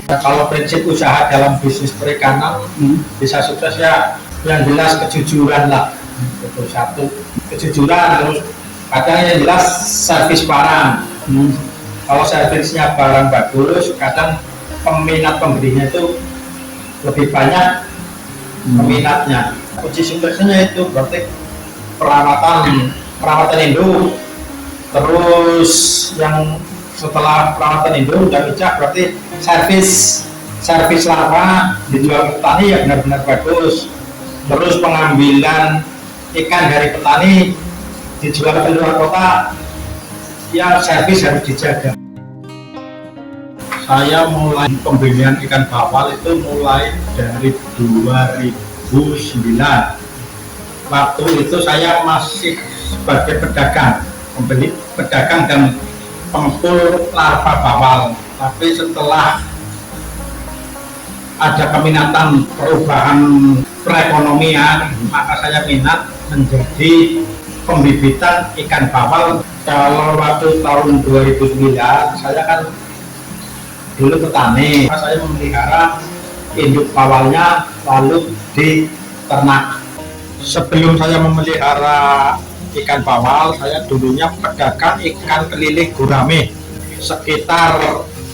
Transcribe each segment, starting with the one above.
Kalau prinsip usaha dalam bisnis perikanan bisa sukses ya, yang jelas kejujuran lah. Itu satu, kejujuran. Terus kadang yang jelas servis barang. Kalau servisnya barang bagus, kadang peminat pembelinya itu lebih banyak peminatnya. Kunci suksesnya itu berarti perawatan induk. Terus yang setelah perawatan induk udah pecah, berarti servis larva dijual ke petani ya benar-benar bagus. Terus pengambilan ikan dari petani dijual ke luar kota, ya servis harus dijaga. Saya mulai pembelian ikan bawal itu mulai dari 2009. Waktu itu saya masih sebagai pedagang dan pengepul larva bawal. Tapi setelah ada keminatan perubahan perekonomian, maka saya minat menjadi pembibitan ikan bawal. Kalau waktu tahun 2009 saya kan dulu petani, saya memelihara induk bawalnya lalu diternak. Sebelum saya memelihara ikan bawal, saya dulunya pedagang ikan keliling gurame. Sekitar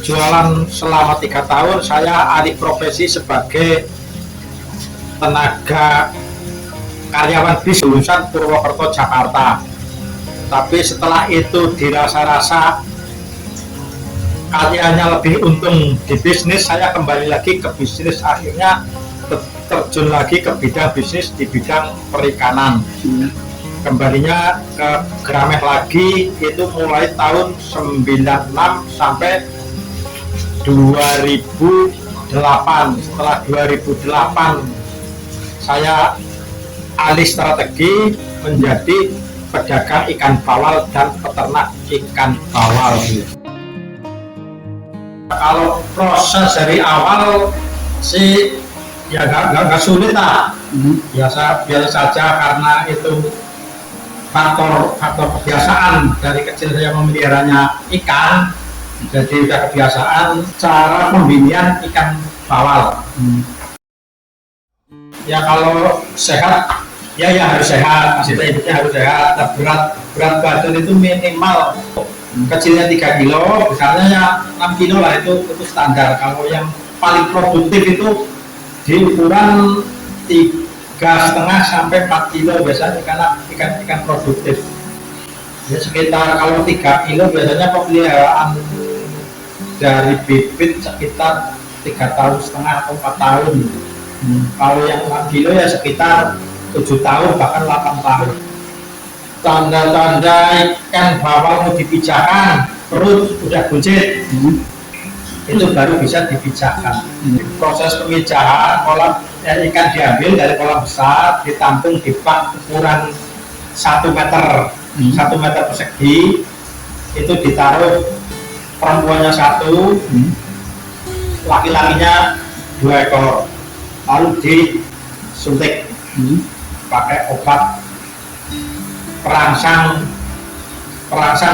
jualan selama 3 tahun, saya alih profesi sebagai tenaga karyawan bis lulusan Purwokerto, Jakarta. Tapi setelah itu dirasa-rasa karyanya lebih untung di bisnis, saya kembali lagi ke bisnis. Akhirnya terjun lagi ke bidang bisnis di bidang perikanan. Kembalinya ke Grameh lagi itu mulai tahun 96 sampai 2008. Setelah 2008 saya alih strategi menjadi pedagang ikan bawal dan peternak ikan bawal. Kalau proses dari awal sih ya nggak sulit lah, biasa saja karena itu faktor kebiasaan. Dari kecil saya memeliharanya ikan, jadi udah kebiasaan cara pembinaan ikan bawal. Ya kalau sehat ya harus sehat, maksudnya hidupnya harus sehat. Berat badan itu minimal kecilnya 3 kilo, besarnya 6 kilo lah, itu standar. Kalau yang paling produktif itu di ukuran 3,5 sampai 4 kilo biasanya, karena ikan produktif. Ya sekitar kalau 3 kilo biasanya pemeliharaan dari bibit sekitar 3,5 tahun atau 4 tahun. Kalau yang 6 kilo ya sekitar 7 tahun bahkan 8 tahun. Tanda-tanda ikan bawal mau dipijahkan, perut udah buncit, itu baru bisa dipijahkan. Proses pemijahan, ikan diambil dari kolam besar, ditampung di bak ukuran 1 meter, 1 meter persegi, itu ditaruh perempuannya 1, laki-lakinya 2 ekor, lalu disuntik pakai obat perangsang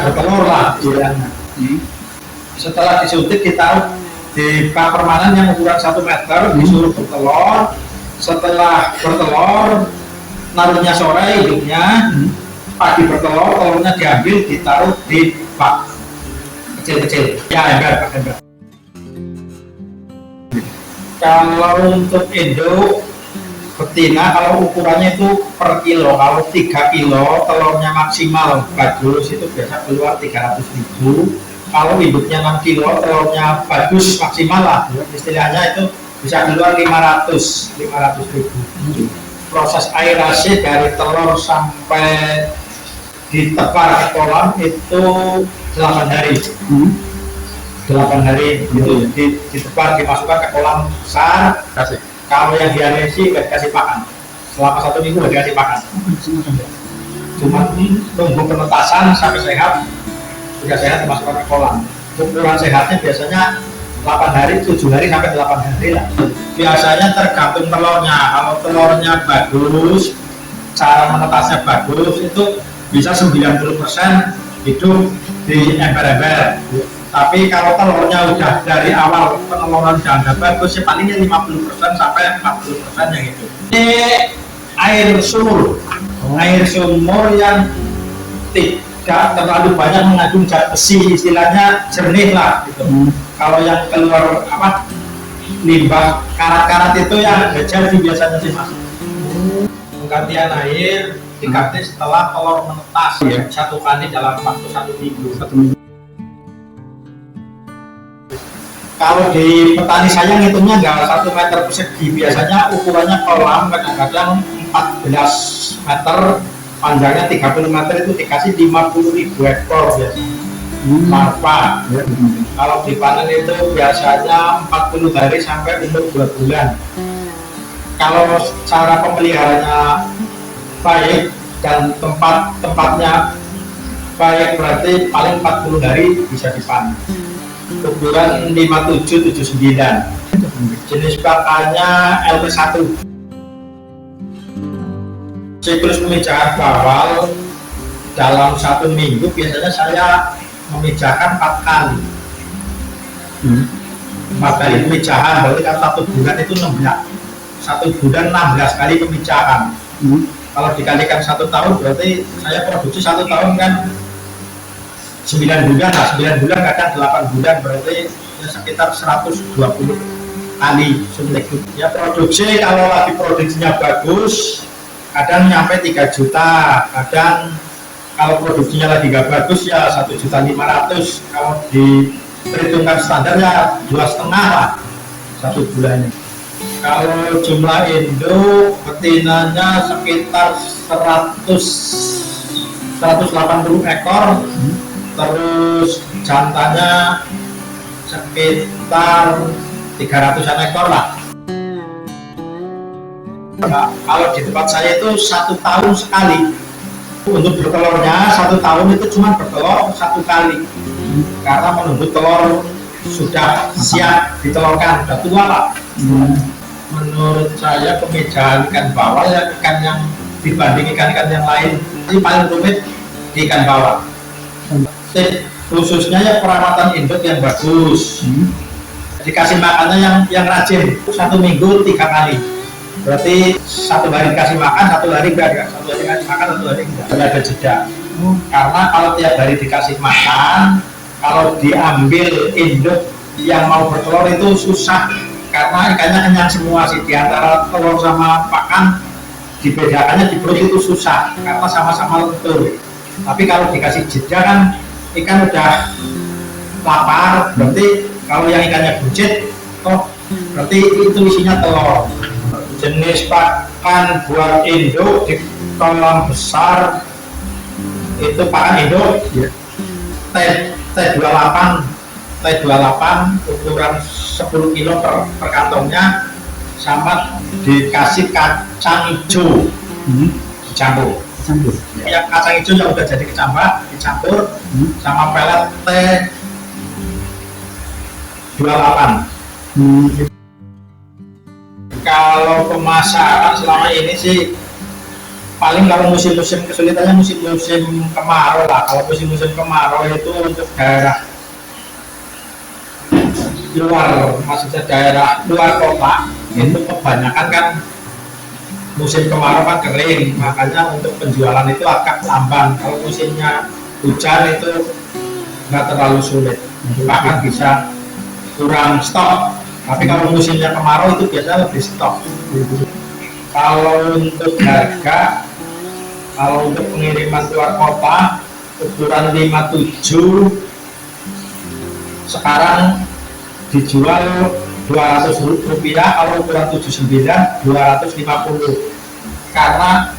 bertelur lah istilahnya. Setelah disuntik ditaruh di bak permanen yang ukuran 1 meter, disuruh bertelur. Setelah bertelur, naruhnya sore hidupnya, pagi bertelur, telurnya diambil ditaruh di bak kecil-kecil. Ya enggak. Kalau untuk induk betina, kalau ukurannya itu per kilo, kalau 3 kilo telurnya maksimal bagus itu biasa keluar 300.000. Kalau induknya 6 kilo telurnya bagus maksimal lah, istilahnya itu bisa keluar 500.000. Proses aerasi dari telur sampai ditepar ke kolam itu 8 hari. 8 hari itu ditepar, dimasukkan ke kolam besar. Kalau yang dianesi nggak dikasih pakan, selama 1 minggu nggak dikasih pakan, cuma tunggu penetasan sampai sehat. Sudah sehat dimasukkan ke kolam. Ukuran sehatnya biasanya 8 hari, 7 hari sampai 8 hari lah. Biasanya tergantung telurnya. Kalau telurnya bagus, cara menetasnya bagus, itu bisa 90% hidup di ember-ember. Tapi kalau telurnya udah dari awal peneluran udah nggak bagus, ya palingnya 50% sampai 40% yang itu. Ini air sumur, yang tidak terlalu banyak mengandung zat besi, istilahnya jernih lah gitu. Kalau yang keluar limbah karat-karat itu yang nggak jadi biasanya sih mas. Penggantian air diganti setelah telur menetas ya, 1 kali dalam waktu 1 minggu. Kalau di petani saya ngitungnya nggak 1 meter persegi, biasanya ukurannya kolam kadang-kadang 14 meter, panjangnya 30 meter, itu dikasih 50.000 ekor biasanya. Larva. Kalau dipanen itu biasanya 40 hari sampai umur 2 bulan. Kalau cara pemeliharanya baik dan tempatnya baik, berarti paling 40 hari bisa dipanen. Ukuran 57-79. Jenis pakannya LP1. Siklus pemijahan bawal dalam 1 minggu biasanya saya memijahkan 4 kali. 4 kali pemijahan, berarti kan 1 bulan itu 16. 1 bulan 16 kali pemijahan. Kalau dikalikan 1 tahun, berarti saya produksi 1 tahun kan 9 bulan lah, 9 bulan kadang 8 bulan, berarti ya sekitar 120 kali suntik. Ya produksi, kalau lagi produksinya bagus kadang nyampe 3 juta, kadang kalau produksinya lagi gak bagus ya 1.500.000. Kalau diperhitungkan standar ya 2,5 lah 1 bulannya. Kalau jumlah induk betinanya sekitar 180 ekor, terus jantannya sekitar 300-an ekor lah. Nah, kalau di tempat saya itu 1 tahun sekali. Untuk bertelurnya 1 tahun itu cuma bertelur 1 kali, karena menunggu telur sudah siap ditelurkan, sudah tua lah. Menurut saya pemijahan ikan bawal ya, ikan yang dibanding ikan-ikan yang lain ini paling rumit di ikan bawal. Khususnya ya perawatan induk yang bagus, dikasih makannya yang rajin, 1 minggu 3 kali. Berarti 1 hari dikasih makan, 1 hari enggak, 1 hari dikasih makan, 1 hari enggak, ada jeda. Karena kalau tiap hari dikasih makan, kalau diambil induk yang mau bertelur itu susah, karena ikannya kenyang semua sih. Di antara telur sama pakan, dibedakannya di perut itu susah, karena sama-sama lentur. Tapi kalau dikasih jeda kan ikan udah lapar, berarti kalau yang ikannya buncit, berarti itu isinya telur. Jenis pakan buat induk di kolam besar itu pakan induk T28 ukuran 10 kilo per kantongnya, sama dikasih kacang hijau dicampur. Yang kacang hijau yang udah jadi dicampur sama pelet T28. Kalau pemasaran selama ini sih paling kalau musim-musim kesulitannya musim-musim kemarau lah. Kalau musim-musim kemarau itu untuk daerah luar, maksudnya daerah luar kota, itu kebanyakan kan musim kemarau kan kering, makanya untuk penjualan itu agak lamban. Kalau musimnya hujan itu nggak terlalu sulit, bahkan bisa kurang stok. Tapi kalau musimnya kemarau itu biasanya lebih stok. Kalau untuk harga, kalau untuk pengiriman keluar kota ukuran 57 sekarang dijual Rp200, kalau ukuran 79 250. Karena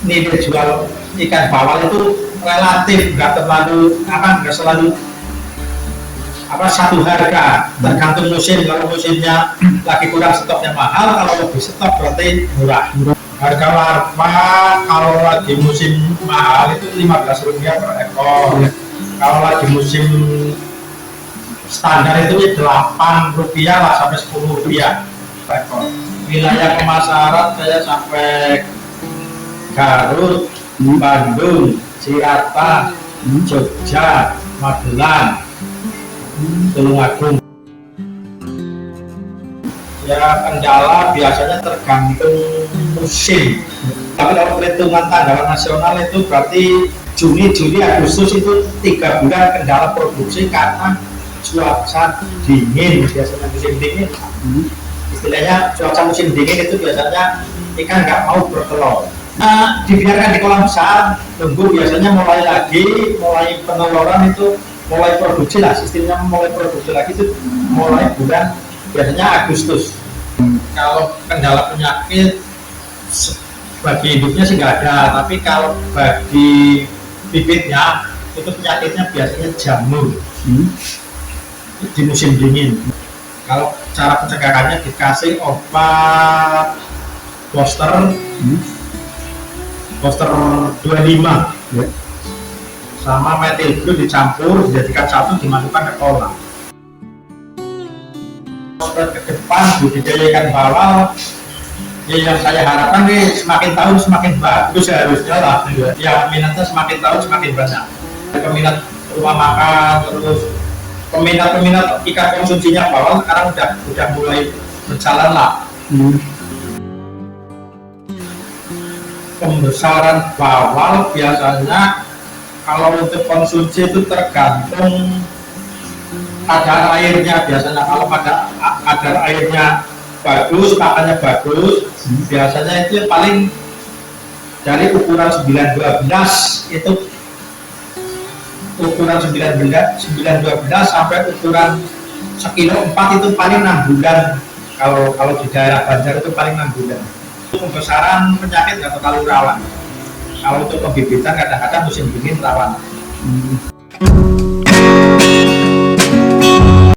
nilai jual ikan bawal itu relatif, nggak selalu satu harga, tergantung musim. Kalau musimnya lagi kurang stoknya mahal, kalau lebih stok berarti murah. Harga larva kalau lagi musim mahal itu Rp15 per ekor. Kalau lagi musim standar itu Rp8 lah sampai Rp10 per ekor. Wilayah pemasaran saya sampai Garut, Bandung, Cirata, Jogja, Magelang. Tulungagung. Ya kendala biasanya tergantung musim. Tapi kalau perhitungan tanggal nasional itu berarti Juni, Juli, Agustus itu 3 bulan kendala produksi karena cuaca dingin, biasanya musim dingin. Istilahnya cuaca musim dingin itu biasanya ikan nggak mau bertelur. Nah, dibiarkan di kolam besar, tunggu biasanya mulai peneluran itu mulai produksi lah, sistemnya mulai produksi lagi itu mulai bulan biasanya Agustus. Kalau kendala penyakit bagi hidupnya sih nggak ada, tapi kalau bagi bibitnya itu penyakitnya biasanya jamur di musim dingin. Kalau cara pencegahannya dikasih obat booster 25 sama metil blue dicampur dijadikan satu dimasukkan ke kolam. Ke depan budidaya ikan bawal ya yang saya harapkan nih semakin tahun semakin bagus harusnya lah ya, minatnya semakin tahun semakin banyak, peminat rumah makan, terus peminat ikan konsumsinya bawal sekarang udah mulai berjalan lah. Pembesaran bawal biasanya kalau untuk konsumsi itu tergantung kadar airnya. Biasanya kalau kadar airnya bagus, pakannya bagus, biasanya itu paling dari ukuran 912 itu ukuran 912 sampai ukuran sekilo 4 itu paling 6 bulan. Kalau di daerah Banjar itu paling 6 bulan. Pembesaran penyakit nggak terlalu rawan. Kalau untuk pembibitan kadang-kadang musim dingin rawan.